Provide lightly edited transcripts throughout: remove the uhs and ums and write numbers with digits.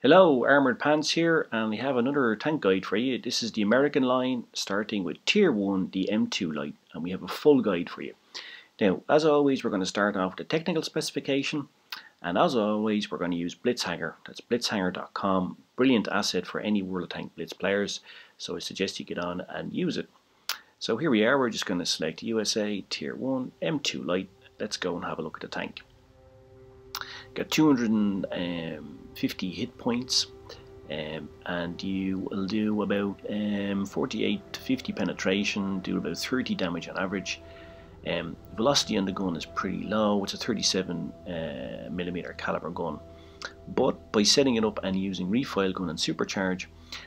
Hello, Armoured Pants here, and we have another tank guide for you. This is the American line, starting with Tier 1, the M2 light, and we have a full guide for you. Now, as always, we're going to start off with the technical specification, and as always, we're going to use Blitzhanger. That's blitzhanger.com. Brilliant asset for any World of Tank Blitz players, so I suggest you get on and use it. So here we are, we're just going to select USA, Tier 1, M2 light. Let's go and have a look at the tank. Got 250 hit points, and you will do about 48 to 50 penetration, do about 30 damage on average. Velocity on the gun is pretty low. It's a 37mm caliber gun, but by setting it up and using recoil gun and supercharge,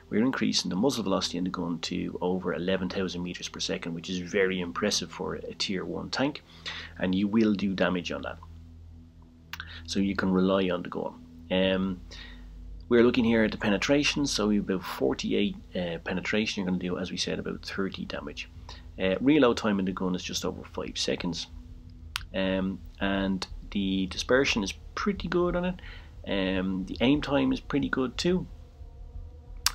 we're increasing the muzzle velocity in the gun to over 11,000 meters per second, which is very impressive for a tier 1 tank, and you will do damage on that. So you can rely on the gun. We're looking here at the penetration, so we have about 48 penetration. You're going to do, as we said, about 30 damage. Reload time in the gun is just over 5 seconds, and the dispersion is pretty good on it. The aim time is pretty good too.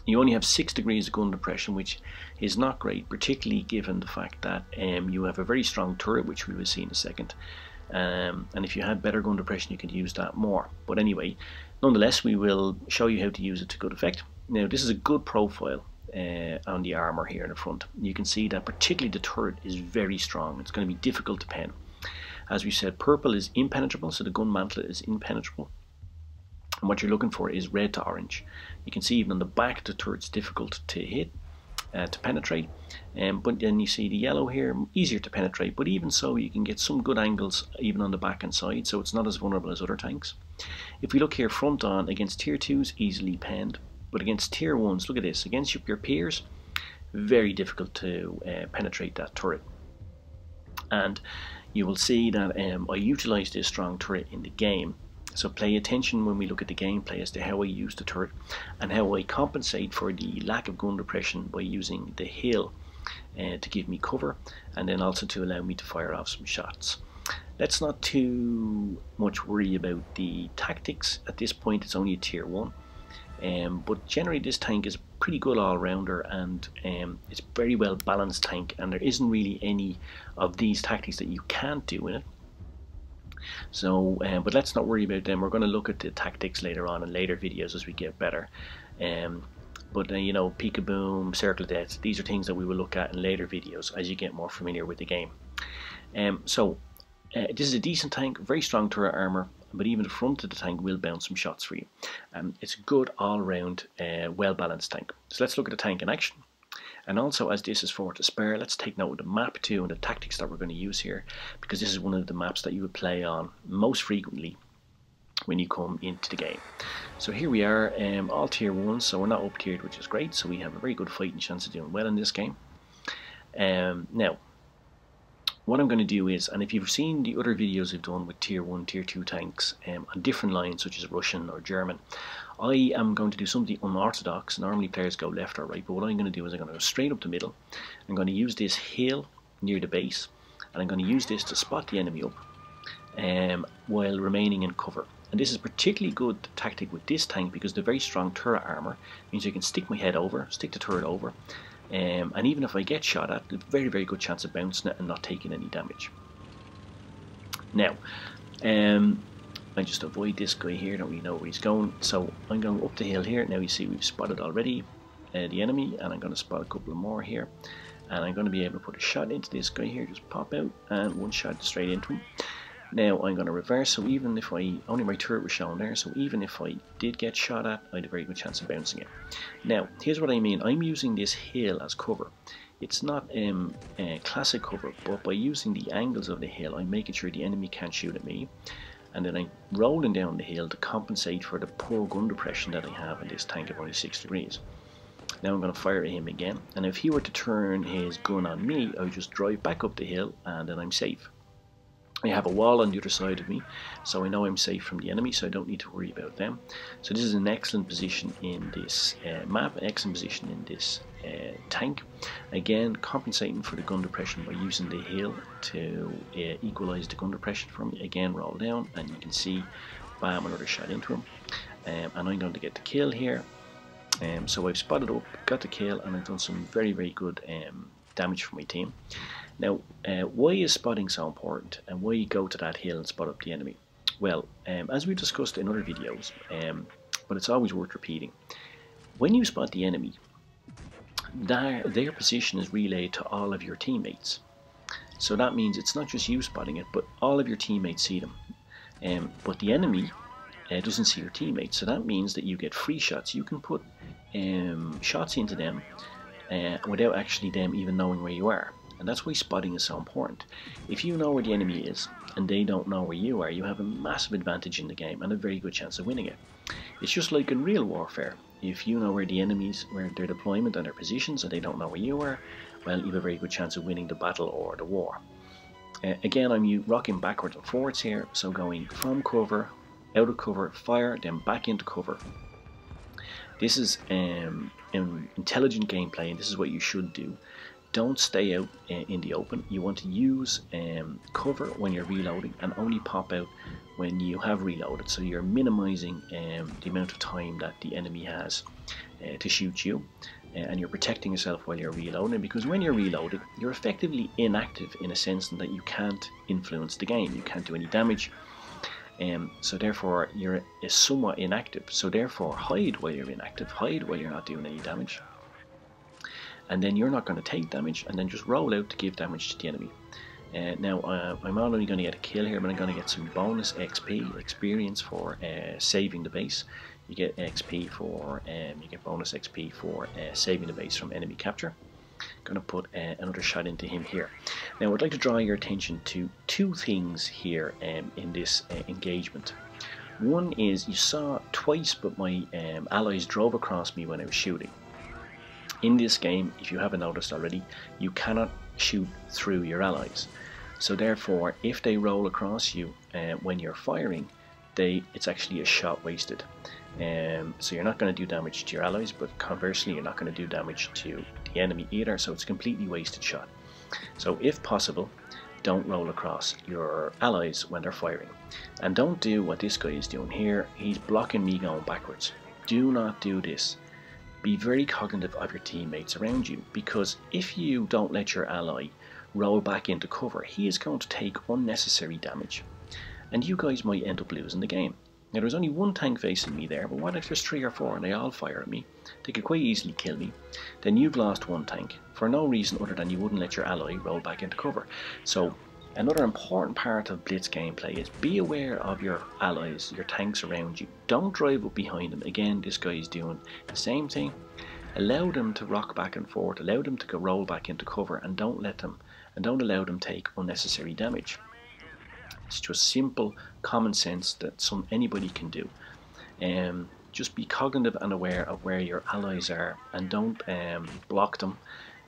You only have 6 degrees of gun depression, which is not great, particularly given the fact that you have a very strong turret, which we will see in a second. And if you had better gun depression, you could use that more. But anyway, nonetheless, we will show you how to use it to good effect. Now, this is a good profile on the armor here in the front. You can see that particularly the turret is very strong. It's going to be difficult to pen. As we said, purple is impenetrable, so the gun mantlet is impenetrable. And what you're looking for is red to orange. You can see even on the back the turret's difficult to hit, to penetrate, but then you see the yellow here, easier to penetrate, but even so you can get some good angles even on the back and side, so it's not as vulnerable as other tanks. If we look here front on, against tier 2s easily penned, but against tier 1s, look at this, against your peers, very difficult to penetrate that turret. And you will see that I utilise this strong turret in the game. So pay attention when we look at the gameplay as to how I use the turret and how I compensate for the lack of gun depression by using the hill to give me cover, and then also to allow me to fire off some shots. Let's not too much worry about the tactics. At this point it's only a tier 1, but generally this tank is a pretty good all-rounder, and it's a very well balanced tank, and there isn't really any of these tactics that you can't do in it. So, but let's not worry about them. We're going to look at the tactics later on in later videos as we get better. But you know, peek-a-boom, circle of death, these are things that we will look at in later videos as you get more familiar with the game. This is a decent tank, very strong turret armor, but even the front of the tank will bounce some shots for you. It's a good all-round, well-balanced tank. So let's look at the tank in action. And also, as this is for to spare, let's take note of the map too and the tactics that we're going to use here, because this is one of the maps that you would play on most frequently when you come into the game. So here we are, all tier 1, so we're not up tiered, which is great, so we have a very good fighting chance of doing well in this game. Now, what I'm going to do is, and if you've seen the other videos I've done with tier 1, tier 2 tanks on different lines such as Russian or German, I am going to do something unorthodox. Normally players go left or right, but what I'm going to do is I'm going to go straight up the middle. I'm going to use this hill near the base, and I'm going to use this to spot the enemy up while remaining in cover. And this is particularly good tactic with this tank because the very strong turret armor means I can stick my head over, stick the turret over, and even if I get shot at, there's a very, very good chance of bouncing it and not taking any damage. Now, I just avoid this guy here, don't we know where he's going. So I'm going up the hill here. Now you see we've spotted already the enemy, and I'm going to spot a couple more here, and I'm going to be able to put a shot into this guy here, just pop out, and one shot straight into him. Now I'm going to reverse, so even if only my turret was shown there, so even if I did get shot at, I had a very good chance of bouncing it. Now here's what I mean, I'm using this hill as cover. It's not classic cover, but by using the angles of the hill, I'm making sure the enemy can't shoot at me, and then I'm rolling down the hill to compensate for the poor gun depression that I have in this tank of only 6 degrees. Now I'm going to fire at him again, and if he were to turn his gun on me, I would just drive back up the hill, and then I'm safe. I have a wall on the other side of me, so I know I'm safe from the enemy, so I don't need to worry about them. So this is an excellent position in this map, an excellent position in this tank. Again, compensating for the gun depression by using the hill to equalise the gun depression for me. Again, roll down, and you can see, bam, another shot into him. and I'm going to get the kill here. So I've spotted up, got the kill, and I've done some very, very good damage for my team. Now, why is spotting so important, and why go to that hill and spot up the enemy? Well, as we discussed in other videos, but it's always worth repeating, when you spot the enemy, their position is relayed to all of your teammates. So that means it's not just you spotting it, but all of your teammates see them. But the enemy doesn't see your teammates, so that means that you get free shots. You can put shots into them without actually them even knowing where you are. And that's why spotting is so important. If you know where the enemy is and they don't know where you are, you have a massive advantage in the game and a very good chance of winning it. It's just like in real warfare. If you know where the enemies, where their deployment and their positions, and they don't know where you are, well, you have a very good chance of winning the battle or the war. Again, I'm rocking backwards and forwards here, so going from cover, out of cover, fire, then back into cover. This is intelligent gameplay, and this is what you should do. Don't stay out in the open. You want to use cover when you're reloading and only pop out when you have reloaded, so you're minimizing the amount of time that the enemy has to shoot you, and you're protecting yourself while you're reloading, because when you're reloading you're effectively inactive in a sense that you can't influence the game, you can't do any damage, so therefore you're somewhat inactive. So therefore hide while you're inactive, hide while you're not doing any damage, and then you're not going to take damage, and then just roll out to give damage to the enemy. Now I'm not only going to get a kill here, but I'm going to get some bonus XP, experience for saving the base. You get XP for, you get bonus XP for saving the base from enemy capture. Going to put another shot into him here. Now I'd like to draw your attention to two things here in this engagement. One is you saw twice, but my allies drove across me when I was shooting. In this game, if you haven't noticed already, you cannot shoot through your allies. So therefore, if they roll across you when you're firing, it's actually a shot wasted. So you're not going to do damage to your allies, but conversely, you're not going to do damage to the enemy either, so it's a completely wasted shot. So if possible, don't roll across your allies when they're firing. And don't do what this guy is doing here. He's blocking me going backwards. Do not do this. Be very cognitive of your teammates around you, because if you don't let your ally roll back into cover, he is going to take unnecessary damage, and you guys might end up losing the game. Now there's only one tank facing me there, but what if there's 3 or 4 and they all fire at me? They could quite easily kill me. Then you've lost one tank for no reason other than you wouldn't let your ally roll back into cover. So another important part of Blitz gameplay is be aware of your allies, your tanks around you. Don't drive up behind them. Again, this guy is doing the same thing. Allow them to rock back and forth, allow them to roll back into cover, and don't allow them take unnecessary damage. It's just simple common sense that anybody can do. Just be cognitive and aware of where your allies are, and don't block them,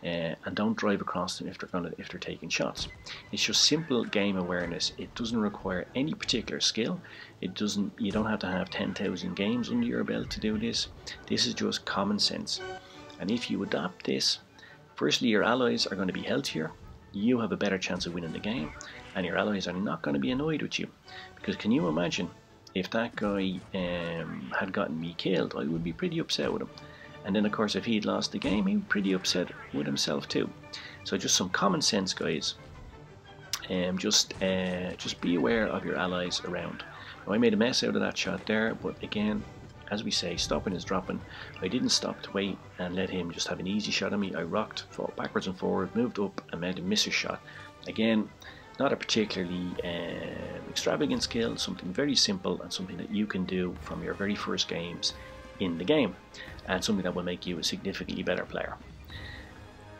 and don't drive across them if they're taking shots. It's just simple game awareness. It doesn't require any particular skill. You don't have to have 10,000 games under your belt to do this. This is just common sense. And if you adopt this, firstly, your allies are going to be healthier. You have a better chance of winning the game, and your allies are not going to be annoyed with you. Because can you imagine if that guy had gotten me killed? I would be pretty upset with him. And then of course if he'd lost the game, he'd be pretty upset with himself too. So just some common sense, guys. Just be aware of your allies around. Now, I made a mess out of that shot there, but again, as we say, stopping is dropping. I didn't stop to wait and let him just have an easy shot at me. I rocked, fought backwards and forward, moved up and made him miss his shot. Again, not a particularly extravagant skill, something very simple and something that you can do from your very first games in the game, and something that will make you a significantly better player.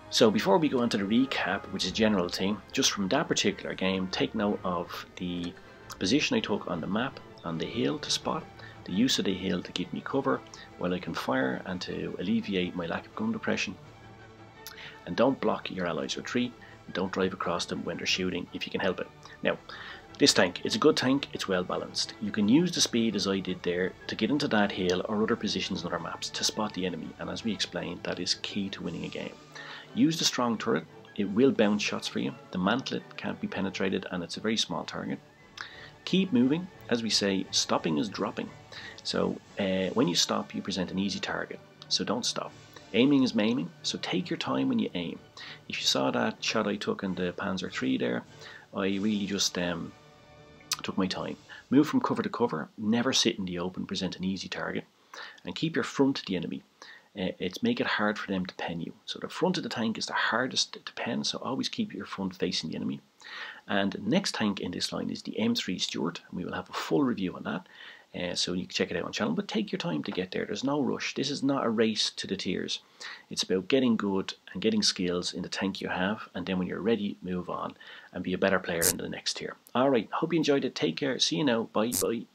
So before we go into the recap, which is a general thing, just from that particular game, take note of the position I took on the map, on the hill to spot, the use of the hill to give me cover while I can fire and to alleviate my lack of gun depression. And don't block your allies' retreat, don't drive across them when they're shooting if you can help it. Now, this tank, it's a good tank, it's well balanced. You can use the speed as I did there to get into that hill or other positions on other maps to spot the enemy, and as we explained, that is key to winning a game. Use the strong turret, it will bounce shots for you. The mantlet can't be penetrated and it's a very small target. Keep moving. As we say, stopping is dropping. So when you stop, you present an easy target. So don't stop. Aiming is maiming, so take your time when you aim. If you saw that shot I took in the Panzer III there, I really just took my time. Move from cover to cover, never sit in the open, present an easy target, and keep your front to the enemy. It's make it hard for them to pen you. So the front of the tank is the hardest to pen, so always keep your front facing the enemy. And the next tank in this line is the M3 Stuart, and we will have a full review on that. So you can check it out on channel, but take your time to get there. There's no rush. This is not a race to the tiers. It's about getting good and getting skills in the tank you have, and then when you're ready, move on and be a better player in the next tier. Alright, hope you enjoyed it. Take care. See you now. Bye. Bye.